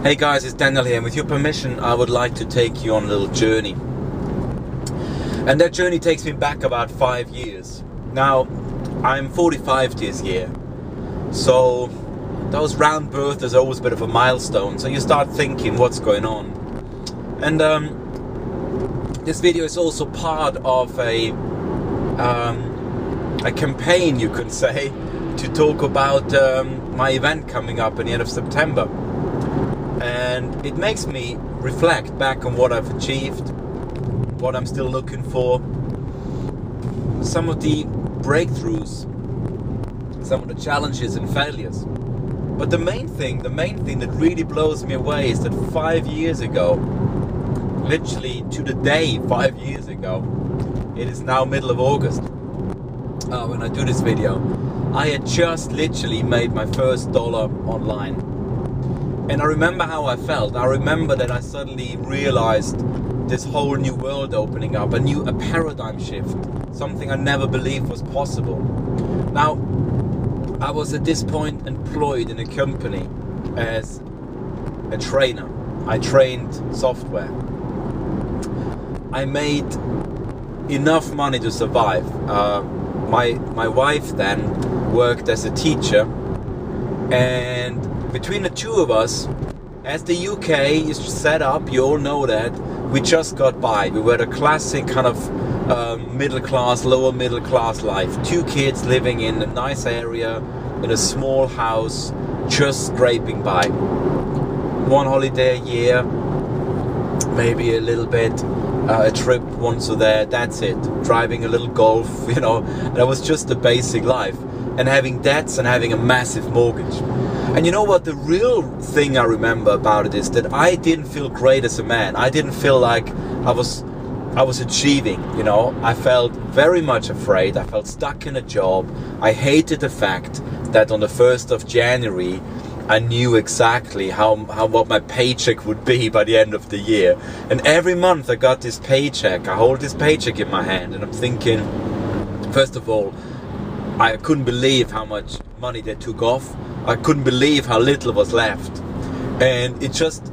Hey guys, it's Daniel here, and with your permission I would like to take you on a little journey. And that journey takes me back about 5 years. Now, I'm 45 this year, so those round births is always a bit of a milestone, so you start thinking what's going on. And this video is also part of a campaign, you could say, to talk about my event coming up at the end of September. And it makes me reflect back on what I've achieved, what I'm still looking for, some of the breakthroughs, some of the challenges and failures. But the main thing that really blows me away is that 5 years ago, literally to the day 5 years ago, it is now middle of August, when I do this video, I had just literally made my first dollar online. And I remember how I felt. I remember that I suddenly realized this whole new world opening up, a paradigm shift, something I never believed was possible. Now, I was at this point employed in a company as a trainer. I trained software. I made enough money to survive. My wife then worked as a teacher, and between the two of us, as the UK is set up, you all know that, we just got by. We were the classic kind of middle class, lower middle class life. 2 kids living in a nice area, in a small house, just scraping by. 1 holiday a year, maybe a little bit, a trip once or there, that's it. Driving a little Golf, you know, that was just the basic life. And having debts and having a massive mortgage. And you know what, the real thing I remember about it is that I didn't feel great as a man. I didn't feel like I was achieving, you know. I felt very much afraid. I felt stuck in a job. I hated the fact that on the 1st of January, I knew exactly what my paycheck would be by the end of the year. And every month I got this paycheck. I hold this paycheck in my hand and I'm thinking, first of all, I couldn't believe how much money they took off. I couldn't believe how little was left. And it just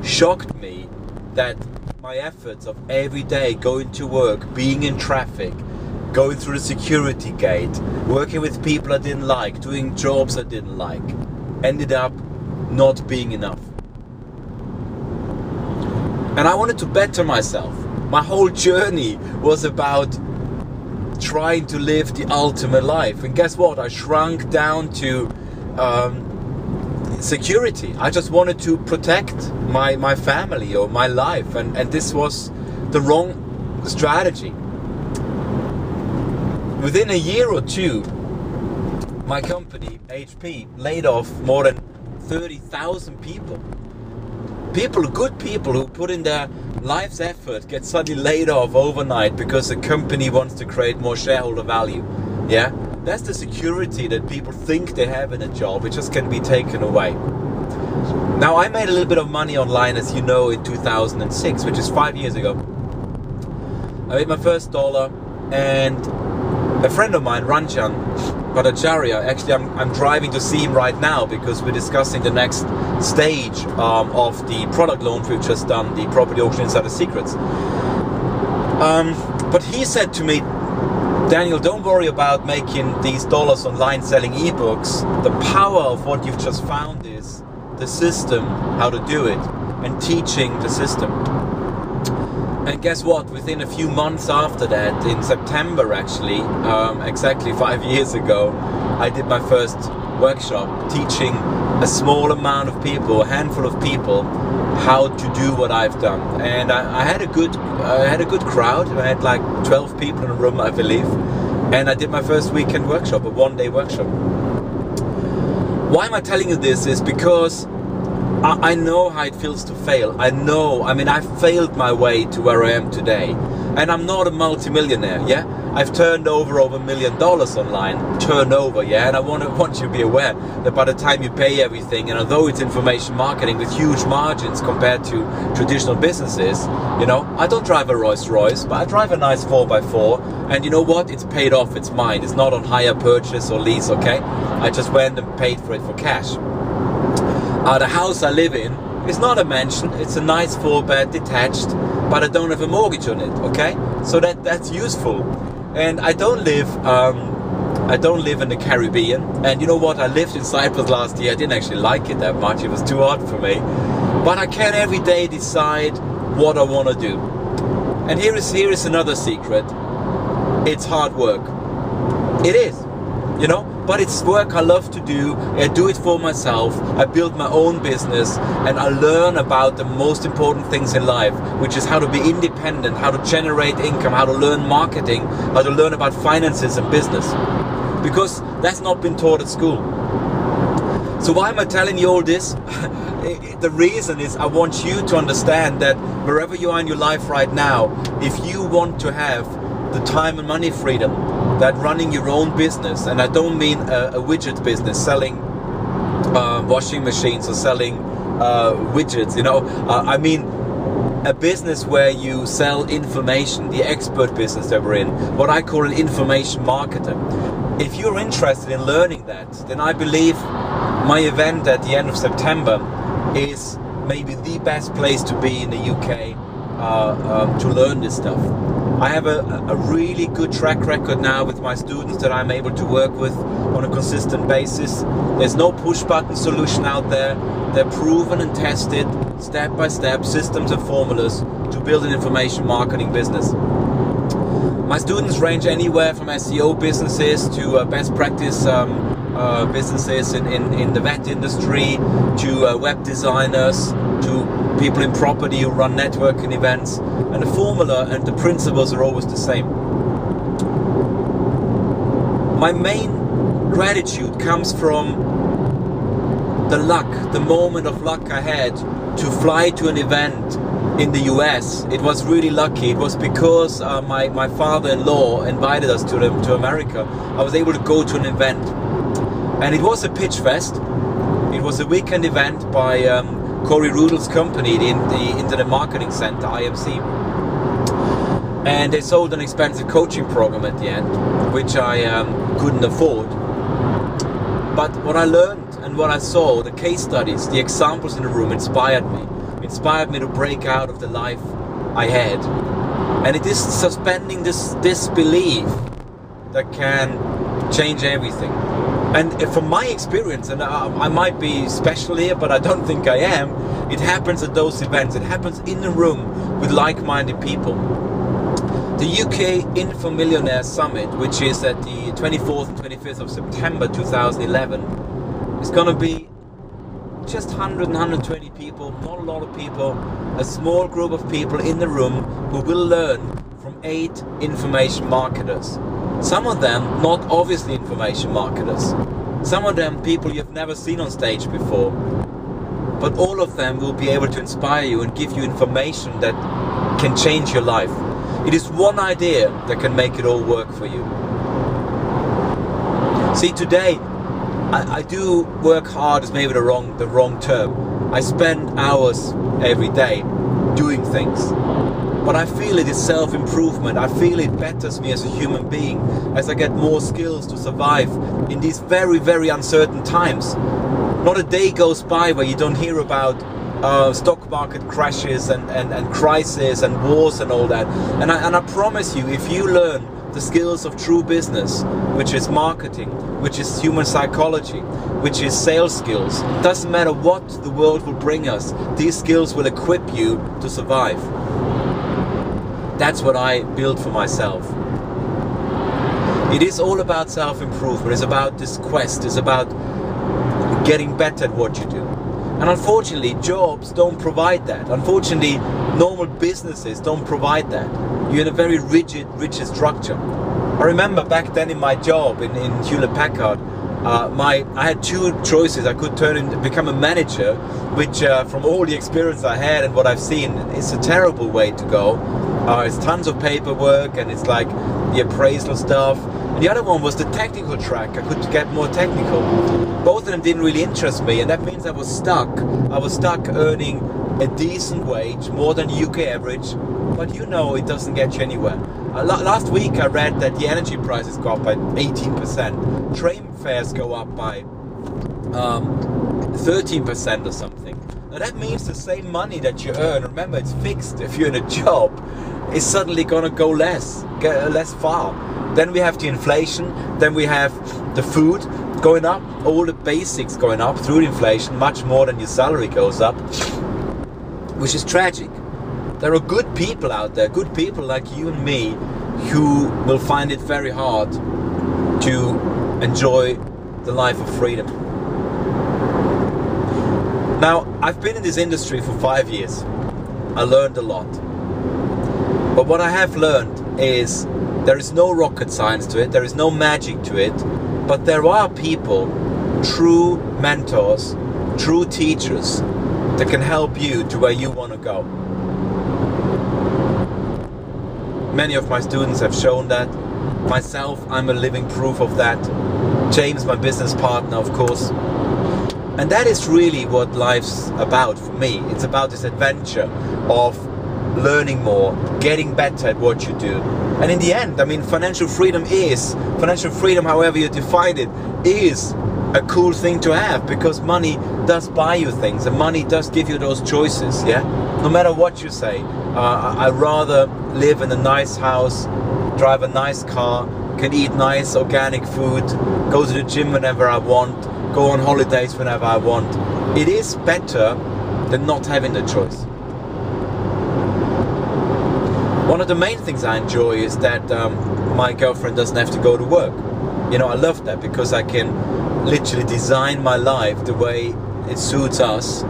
shocked me that my efforts of every day going to work, being in traffic, going through the security gate, working with people I didn't like, doing jobs I didn't like, ended up not being enough. And I wanted to better myself. My whole journey was about trying to live the ultimate life. And guess what? I shrunk down to security. I just wanted to protect my family or my life, and this was the wrong strategy. Within a year or two, my company, HP, laid off more than 30,000 people. Good people who put in their life's effort get suddenly laid off overnight because the company wants to create more shareholder value. Yeah? That's the security that people think they have in a job. It just can be taken away. Now, I made a little bit of money online, as you know, in 2006, which is 5 years ago. I made my first dollar, and a friend of mine, Ranjan Bhattacharya, actually I'm driving to see him right now because we're discussing the next stage of the product launch we've just done, the Property Auction Insider Secrets. But he said to me, Daniel, don't worry about making these dollars online selling ebooks. The power of what you've just found is the system, how to do it, and teaching the system. And guess what? Within a few months after that, in September actually, exactly 5 years ago, I did my first workshop teaching a small amount of people, a handful of people, how to do what I've done. And I had a good crowd. I had like 12 people in a room, I believe. And I did my first weekend workshop, a 1-day workshop. Why am I telling you this? Is because I know how it feels to fail. I failed my way to where I am today. And I'm not a multi-millionaire, yeah? I've turned over $1 million online, turnover, yeah? And I want you to be aware that by the time you pay everything, and although it's information marketing with huge margins compared to traditional businesses, you know, I don't drive a Rolls Royce, but I drive a nice 4x4, and you know what? It's paid off, it's mine. It's not on hire purchase or lease, okay? I just went and paid for it for cash. The house I live in It's not a mansion, it's a nice 4-bed detached, but I don't have a mortgage on it, okay? So that's useful. And I don't live in the Caribbean. And you know what? I lived in Cyprus last year. I didn't actually like it that much. It was too hot for me. But I can every day decide what I want to do. And here is another secret. It's hard work. It is, you know, but it's work I love to do. I do it for myself. I build my own business, and I learn about the most important things in life, which is how to be independent, how to generate income, how to learn marketing, how to learn about finances and business. Because that's not been taught at school. So why am I telling you all this? The reason is I want you to understand that wherever you are in your life right now, if you want to have the time and money freedom that running your own business, and I don't mean a widget business selling washing machines or selling widgets, you know, I mean a business where you sell information, the expert business that we're in, what I call an information marketer. If you're interested in learning that, then I believe my event at the end of September is maybe the best place to be in the UK to learn this stuff. I have a really good track record now with my students that I'm able to work with on a consistent basis. There's no push button solution out there. They're proven and tested step by step, systems and formulas to build an information marketing business. My students range anywhere from SEO businesses to best practice businesses in the vet industry, to web designers, to people in property who run networking events, and the formula and the principles are always the same. My main gratitude comes from the luck, the moment of luck I had to fly to an event in the US. It was really lucky. It was because my father-in-law invited us to America. I was able to go to an event, and it was a pitch fest. It was a weekend event by Corey Rudel's company, the Internet Marketing Center, IMC. And they sold an expensive coaching program at the end, which I couldn't afford. But what I learned and what I saw, the case studies, the examples in the room inspired me to break out of the life I had. And it is suspending this disbelief that can change everything. And from my experience, and I might be special here, but I don't think I am, it happens at those events. It happens in the room with like-minded people. The UK InfoMillionaire Summit, which is at the 24th and 25th of September 2011, is going to be just 100 and 120 people, not a lot of people, a small group of people in the room who will learn from 8 information marketers. Some of them not obviously information marketers. Some of them people you've never seen on stage before. But all of them will be able to inspire you and give you information that can change your life. It is one idea that can make it all work for you. See, today I do work hard is maybe the wrong term. I spend hours every day doing things. But I feel it is self-improvement. I feel it betters me as a human being as I get more skills to survive in these very, very uncertain times. Not a day goes by where you don't hear about stock market crashes and crises and wars and all that. And I promise you, if you learn the skills of true business, which is marketing, which is human psychology, which is sales skills, doesn't matter what the world will bring us, these skills will equip you to survive. That's what I built for myself. It is all about self-improvement. It's about this quest. It's about getting better at what you do. And unfortunately, jobs don't provide that. Unfortunately, normal businesses don't provide that. You're in a very rigid structure. I remember back then in my job in Hewlett-Packard, I had 2 choices. I could become a manager, which from all the experience I had and what I've seen, it's a terrible way to go. It's tons of paperwork and it's like the appraisal stuff. And the other one was the technical track. I could get more technical. Both of them didn't really interest me, and that means I was stuck. I was stuck earning a decent wage, more than UK average, but you know it doesn't get you anywhere. Last week I read that the energy prices go up by 18%. Train fares go up by 13% or something. Now that means the same money that you earn, remember it's fixed if you're in a job, is suddenly gonna go less far. Then we have the inflation, then we have the food going up, all the basics going up through inflation, much more than your salary goes up, which is tragic. There are good people out there, good people like you and me, who will find it very hard to enjoy the life of freedom. Now, I've been in this industry for 5 years. I learned a lot. But what I have learned is there is no rocket science to it, there is no magic to it, but there are people, true mentors, true teachers, that can help you to where you want to go. Many of my students have shown that. Myself, I'm a living proof of that. James, my business partner, of course. And that is really what life's about for me. It's about this adventure of learning more, getting better at what you do. And in the end, I mean, financial freedom, however you define it, is a cool thing to have, because money does buy you things and money does give you those choices, yeah? No matter what you say, I'd rather live in a nice house, drive a nice car, can eat nice organic food, go to the gym whenever I want, go on holidays whenever I want. It is better than not having the choice. One of the main things I enjoy is that my girlfriend doesn't have to go to work. You know, I love that because I can literally design my life the way it suits us,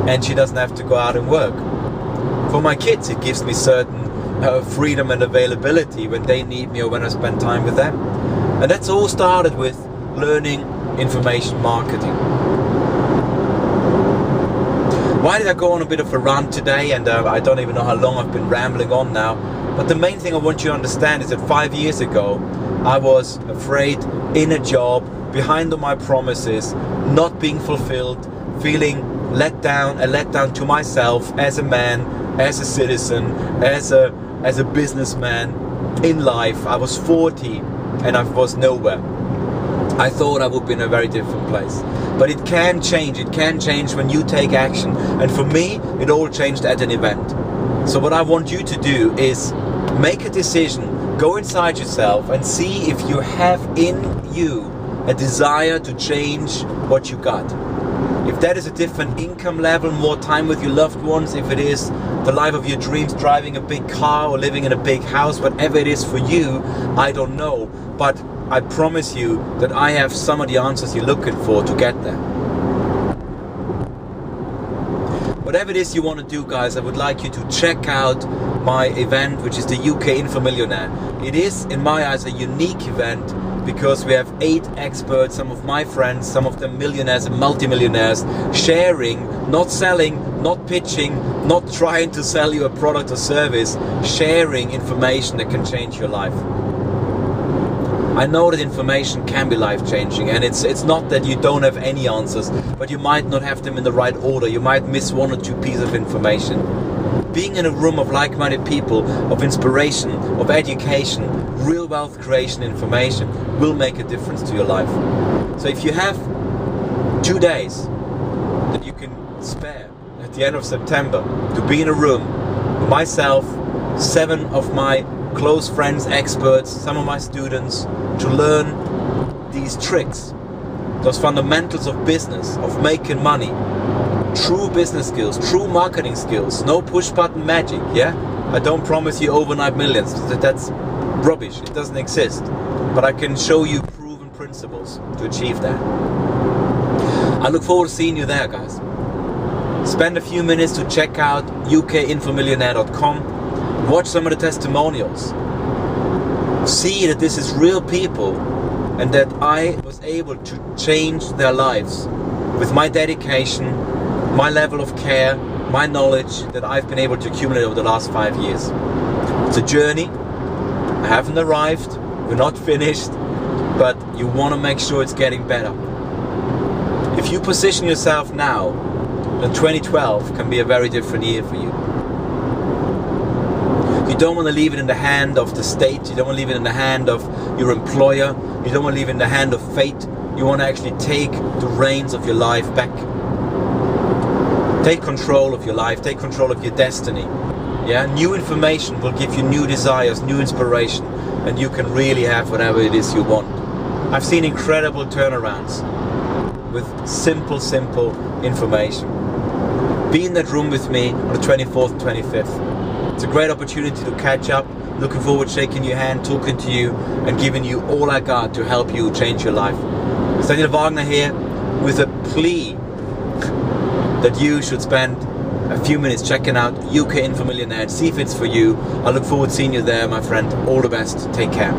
and she doesn't have to go out and work. For my kids, it gives me certain freedom and availability when they need me or when I spend time with them. And that's all started with learning information marketing. Why did I go on a bit of a rant today? And I don't even know how long I've been rambling on now. But the main thing I want you to understand is that 5 years ago, I was afraid, in a job, behind on my promises, not being fulfilled, feeling let down to myself as a man, as a citizen, as a businessman in life. I was 40 and I was nowhere. I thought I would be in a very different place. But it can change when you take action. And for me, it all changed at an event. So what I want you to do is make a decision, go inside yourself and see if you have in you a desire to change what you got. If that is a different income level, more time with your loved ones, if it is the life of your dreams, driving a big car or living in a big house, whatever it is for you, I don't know. But I promise you that I have some of the answers you're looking for to get there. Whatever it is you want to do, guys, I would like you to check out my event, which is the UK InfoMillionaire. It is, in my eyes, a unique event because we have 8 experts, some of my friends, some of them millionaires and multimillionaires, sharing, not selling, not pitching, not trying to sell you a product or service, sharing information that can change your life. I know that information can be life-changing, and it's not that you don't have any answers, but you might not have them in the right order. You might miss 1 or 2 pieces of information. Being in a room of like-minded people, of inspiration, of education, real wealth creation information will make a difference to your life. So if you have 2 days that you can spare at the end of September to be in a room with myself, 7 of my close friends, experts, some of my students, to learn these tricks, those fundamentals of business, of making money, true business skills, true marketing skills, no push button magic, yeah? I don't promise you overnight millions, that's rubbish, it doesn't exist. But I can show you proven principles to achieve that. I look forward to seeing you there, guys. Spend a few minutes to check out ukinfomillionaire.com. Watch some of the testimonials. See that this is real people and that I was able to change their lives with my dedication, my level of care, my knowledge that I've been able to accumulate over the last 5 years. It's a journey. I haven't arrived. We're not finished. But you want to make sure it's getting better. If you position yourself now, then 2012 can be a very different year for you. You don't want to leave it in the hand of the state. You don't want to leave it in the hand of your employer. You don't want to leave it in the hand of fate. You want to actually take the reins of your life back. Take control of your life, take control of your destiny. Yeah, new information will give you new desires, new inspiration, and you can really have whatever it is you want. I've seen incredible turnarounds with simple information. Be in that room with me on the 24th and 25th. It's a great opportunity to catch up. Looking forward to shaking your hand, talking to you, and giving you all I got to help you change your life. It's Wagner here with a plea that you should spend a few minutes checking out UK InfoMillionaire, see if it's for you. I look forward to seeing you there, my friend. All the best. Take care.